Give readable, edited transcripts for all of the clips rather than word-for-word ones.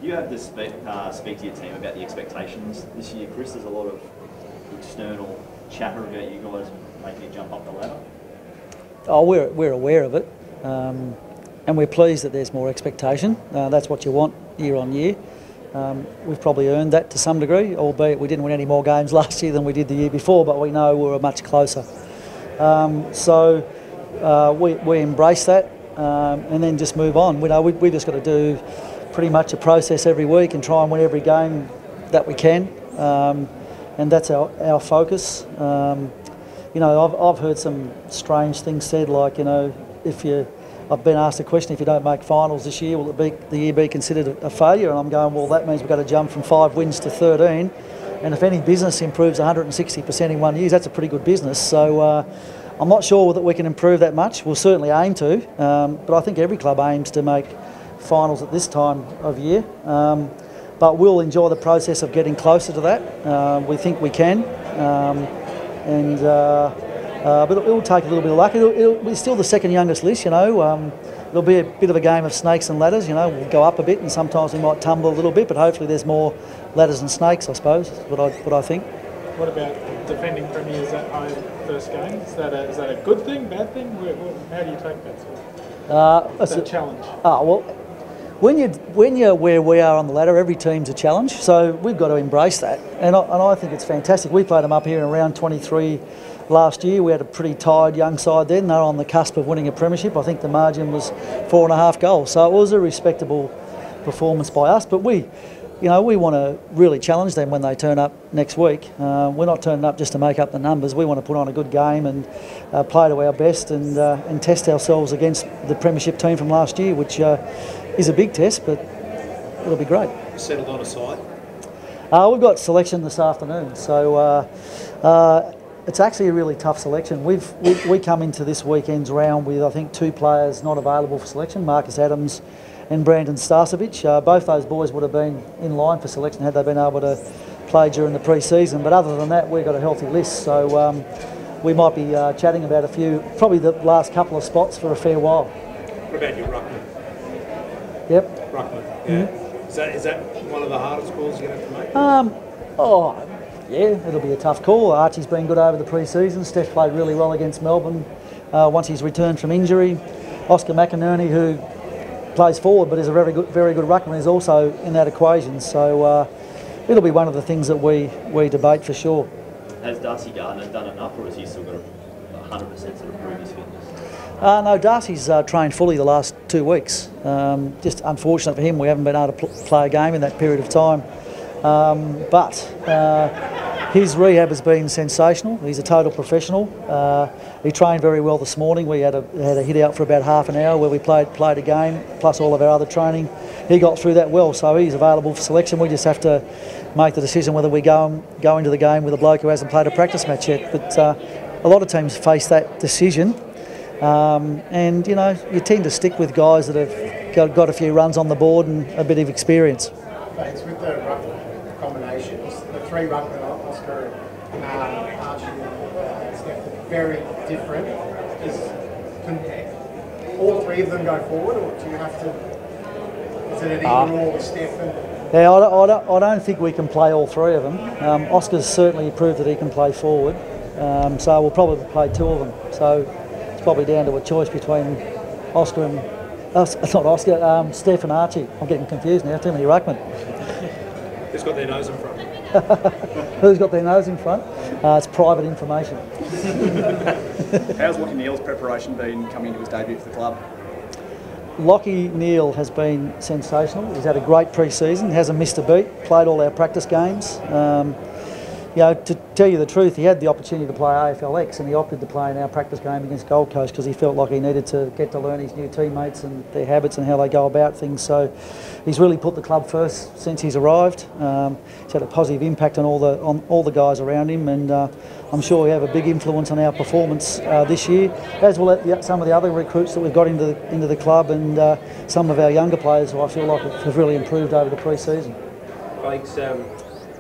You have to speak to your team about the expectations this year, Chris. There's a lot of external chatter about you guys making you jump up the ladder. Oh, we're aware of it, and we're pleased that there's more expectation. That's what you want year on year. We've probably earned that to some degree, albeit we didn't win any more games last year than we did the year before, but we know we're much closer. We embrace that and then just move on. We just got to do pretty much a process every week and try and win every game that we can, and that's our focus. I've heard some strange things said, like, I've been asked a question, if you don't make finals this year, will the year be considered a failure? And I'm going, well, that means we've got to jump from 5 wins to 13, and if any business improves 160% in 1 year, that's a pretty good business. So I'm not sure that we can improve that much. We'll certainly aim to, but I think every club aims to make finals at this time of year. But we'll enjoy the process of getting closer to that. We think we can, but it'll take a little bit of luck. We're still the second youngest list, It'll be a bit of a game of snakes and ladders, We'll go up a bit and sometimes we might tumble a little bit, but hopefully there's more ladders and snakes, I suppose, is what I think. What about defending premiers at home first game? Is that a good thing, bad thing? How do you take that challenge? When you're where we are on the ladder, every team's a challenge, so we've got to embrace that. And I think it's fantastic. We played them up here in round 23 last year. We had a pretty tired young side then. They were on the cusp of winning a premiership. I think the margin was 4.5 goals, so it was a respectable performance by us. But we want to really challenge them when they turn up next week. We're not turning up just to make up the numbers. We want to put on a good game and play to our best and test ourselves against the premiership team from last year, which is a big test, but it'll be great. You settled on a side? We've got selection this afternoon, so it's actually a really tough selection. We come into this weekend's round with, I think, 2 players not available for selection, Marcus Adams and Brandon Starcevic. Both those boys would have been in line for selection had they been able to play during the pre-season, but other than that, we've got a healthy list, so we might be chatting about a few, probably the last couple of spots for a fair while. What about your ruckman? Yep. Ruckman, yeah. Mm-hmm. Is that one of the hardest calls you're going to have to make? Yeah, it'll be a tough call. Archie's been good over the pre-season. Steph played really well against Melbourne once he's returned from injury. Oscar McInerney, who plays forward but is a very good ruckman, is also in that equation. So it'll be one of the things that we debate for sure. Has Darcy Gardner done enough, or has he still got 100% sort of prove his fitness? No, Darcy's trained fully the last 2 weeks. Just unfortunate for him, we haven't been able to play a game in that period of time. But his rehab has been sensational. He's a total professional. He trained very well this morning. We had a hit out for about half an hour where we played a game, plus all of our other training. He got through that well, so he's available for selection. We just have to make the decision whether we go into the game with a bloke who hasn't played a practice match yet. But a lot of teams face that decision. And you tend to stick with guys that have got a few runs on the board and a bit of experience. Thanks. With the ruckman combinations, the 3 ruckman, Oscar, Archie and Steph, very different. Can all 3 of them go forward, or do you have to? Is it an either or with Steph and? Yeah, I don't think we can play all 3 of them. Oscar's certainly proved that he can play forward, so we'll probably play 2 of them. So it's probably down to a choice between Oscar and Steph and Archie. I'm getting confused now. Too many ruckmen. Who's got their nose in front? Who's got their nose in front? It's private information. How's Lachie Neale's preparation been coming into his debut for the club? Lachie Neale has been sensational. He's had a great pre-season. He hasn't missed a beat. Played all our practice games. To tell you the truth, he had the opportunity to play AFLX and he opted to play in our practice game against Gold Coast because he felt like he needed to get to learn his new teammates and their habits and how they go about things. So he's really put the club first since he's arrived. He's had a positive impact on all the guys around him, and I'm sure we have a big influence on our performance this year, as will some of the other recruits that we've got into the club, and some of our younger players who I feel like have really improved over the pre-season. Thanks.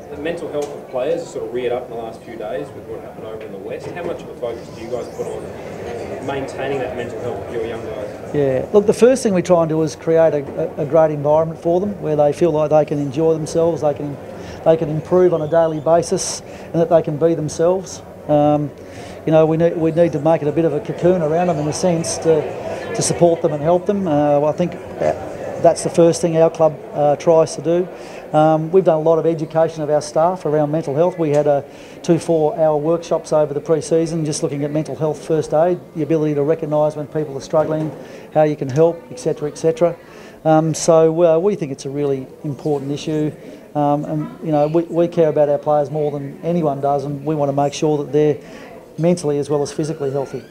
the mental health of players has sort of reared up in the last few days with what happened over in the West. How much of a focus do you guys put on maintaining that mental health of your young guys? Yeah, look, the first thing we try and do is create a great environment for them where they feel like they can enjoy themselves, they can improve on a daily basis, and that they can be themselves. You know, we need to make it a bit of a cocoon around them in a sense to support them and help them. I think that's the first thing our club tries to do. We've done a lot of education of our staff around mental health. We had 2 4-hour workshops over the pre-season just looking at mental health first aid, the ability to recognise when people are struggling, how you can help, etc, etc. So we think it's a really important issue, and you know, we care about our players more than anyone does, and we want to make sure that they're mentally as well as physically healthy.